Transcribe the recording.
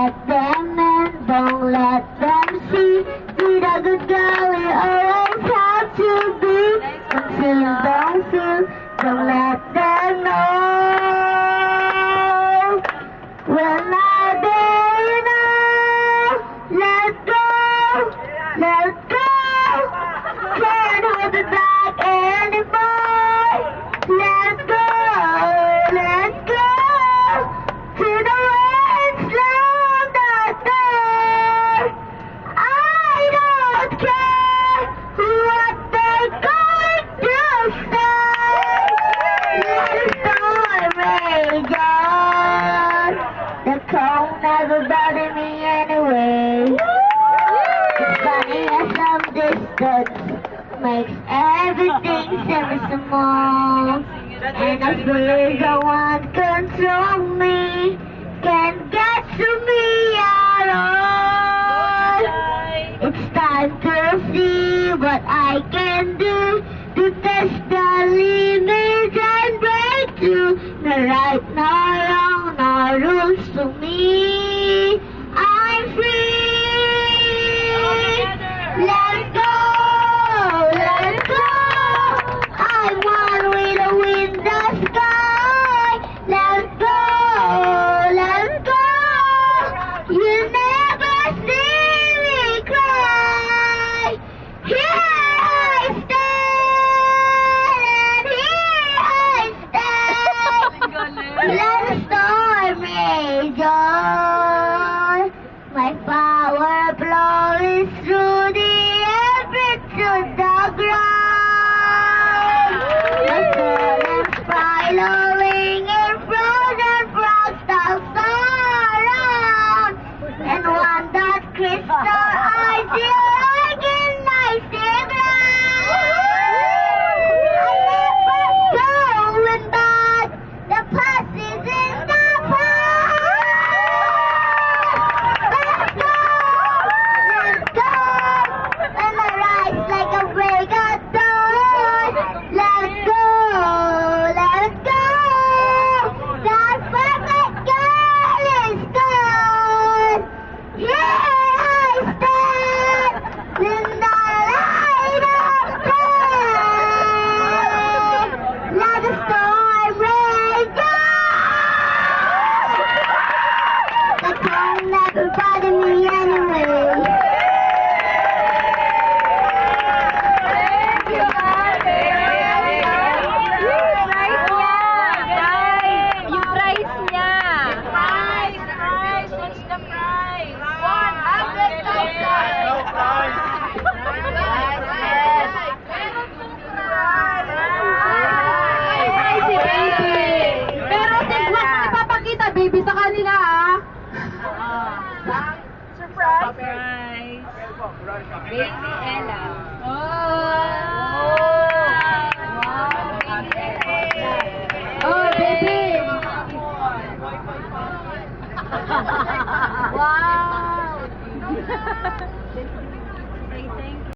let them in, don't let them see. Be the good girl you always have to be. Until you don't feel, don't let them know. When I dare you now, let go, let go. Can't hold it back anymore. Let go, let go. To the winds long that door. I don't care what they're going to say. Let the storm rage on. The cold never bothered me anyway. It's funny as some distance makes everything seem small. And I feel the one control me can't get to me at all. It's time to see what I can do to test the limits and break through. No right, no wrong, no rules to me. I'm free. Let go, let go. I'm one with the wind, the sky. Let go, let go. You never see me cry. Here I stand, and here I stand. Let the storm rage on. My power blows through the air, to the ground. My currents spiraling in frozen fractals around. And one that crystal eyes you like in icy ground. I never going back. The past is in the past. Let's go, let's go. And I rise like a break of dawn. Let's go, let's go. That perfect girl is gone. Here I stand in the light of day. Let the storm rage on. The cold never bothered me anyway. Yung price niya. Price. What's the price? 100,000. Pero tignan ko ipapakita, baby, sa kanila, ah. Surprise. Baby Ella. Oh.